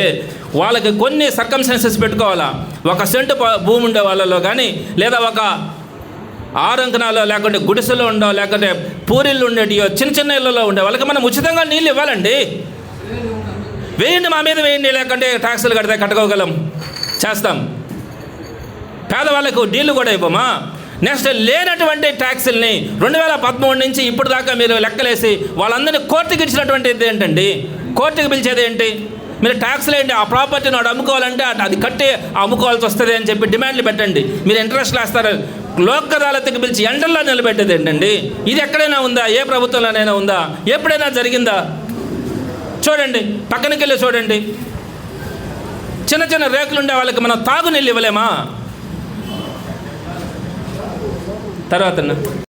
వాళ్ళకి కొన్ని సర్కమ్స్టెన్సెస్ పెట్టుకోవాలా. 1 సెంటు భూమి ఉండే వాళ్ళలో కానీ, లేదా ఒక 6 అంకణాలు లేకుంటే గుడిసెలో ఉండో, లేకుంటే పూరిళ్ళు ఉండేటియో చిన్న ఇళ్ళలో ఉండే వాళ్ళకి మనం ఉచితంగా నీళ్ళు ఇవ్వాలండి. వేయండి, మా మీద వేయండి, లేకుంటే ట్యాక్సులు కడితే కట్టుకోగలం, చేస్తాం. పేదవాళ్ళకు నీళ్ళు కూడా ఇవ్వమా? నెక్స్ట్ లేనటువంటి ట్యాక్సుల్ని 2013 నుంచి ఇప్పుడు దాకా మీరు లెక్కలేసి వాళ్ళందరినీ కోర్టుకి ఇచ్చినటువంటిది ఏంటండి? కోర్టుకి పిలిచేది ఏంటి? మీరు ట్యాక్స్లు ఏంటి? ఆ ప్రాపర్టీని వాడు అమ్ముకోవాలంటే అది కట్టి అమ్ముకోవాల్సి వస్తుంది అని చెప్పి డిమాండ్లు పెట్టండి. మీరు ఇంట్రెస్ట్లు వేస్తారు. లోక్ అదాలత్కి పిలిచి ఎండల్లో నిలబెట్టేది ఏంటండి? ఇది ఎక్కడైనా ఉందా? ఏ ప్రభుత్వంలోనైనా ఉందా? ఎప్పుడైనా జరిగిందా? చూడండి, పక్కనకి వెళ్ళి చూడండి. చిన్న రేకులు ఉండే వాళ్ళకి మనం తాగునీళ్ళు ఇవ్వలేమా? తర్వాత